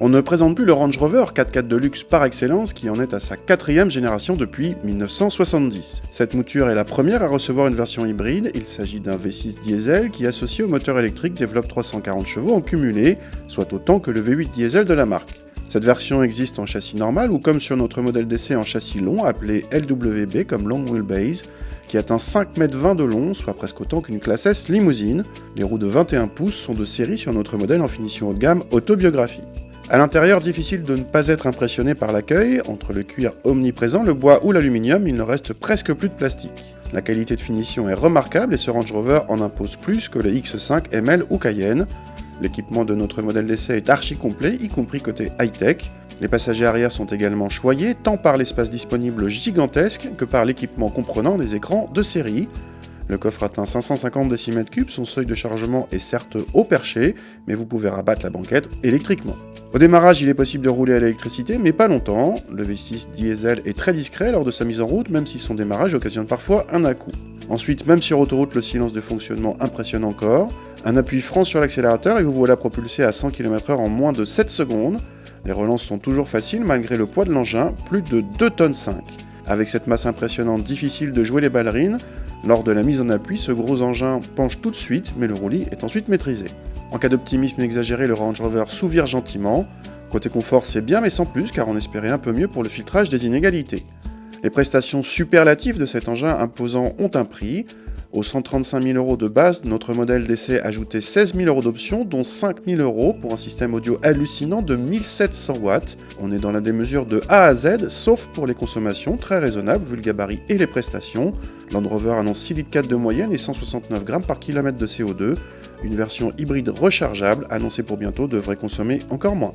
On ne présente plus le Range Rover 4x4 de luxe par excellence qui en est à sa 4e génération depuis 1970. Cette mouture est la première à recevoir une version hybride, il s'agit d'un V6 diesel qui associé au moteur électrique développe 340 chevaux en cumulé, soit autant que le V8 diesel de la marque. Cette version existe en châssis normal ou comme sur notre modèle d'essai en châssis long appelé LWB comme Long Wheelbase, qui atteint 5,20 m de long, soit presque autant qu'une classe S limousine. Les roues de 21 pouces sont de série sur notre modèle en finition haut de gamme autobiographique. À l'intérieur, difficile de ne pas être impressionné par l'accueil. Entre le cuir omniprésent, le bois ou l'aluminium, il ne reste presque plus de plastique. La qualité de finition est remarquable et ce Range Rover en impose plus que le X5, ML ou Cayenne. L'équipement de notre modèle d'essai est archi complet, y compris côté high-tech. Les passagers arrière sont également choyés, tant par l'espace disponible gigantesque que par l'équipement comprenant des écrans de série. Le coffre atteint 550 décimètres cubes, son seuil de chargement est certes haut perché, mais vous pouvez rabattre la banquette électriquement. Au démarrage, il est possible de rouler à l'électricité, mais pas longtemps. Le V6 diesel est très discret lors de sa mise en route, même si son démarrage occasionne parfois un à-coup. Ensuite, même sur autoroute, le silence de fonctionnement impressionne encore. Un appui franc sur l'accélérateur et vous voilà propulsé à 100 km/h en moins de 7 secondes. Les relances sont toujours faciles malgré le poids de l'engin, plus de 2,5 tonnes. Avec cette masse impressionnante, difficile de jouer les ballerines. Lors de la mise en appui, ce gros engin penche tout de suite, mais le roulis est ensuite maîtrisé. En cas d'optimisme exagéré, le Range Rover s'ouvre gentiment. Côté confort, c'est bien mais sans plus, car on espérait un peu mieux pour le filtrage des inégalités. Les prestations superlatives de cet engin imposant ont un prix. Aux 135 000 € de base, notre modèle d'essai ajoutait 16 000 € d'options, dont 5 000 € pour un système audio hallucinant de 1700 watts. On est dans la démesure de A à Z, sauf pour les consommations, très raisonnables vu le gabarit et les prestations. Land Rover annonce 6,4 litres de moyenne et 169 grammes par kilomètre de CO2. Une version hybride rechargeable, annoncée pour bientôt, devrait consommer encore moins.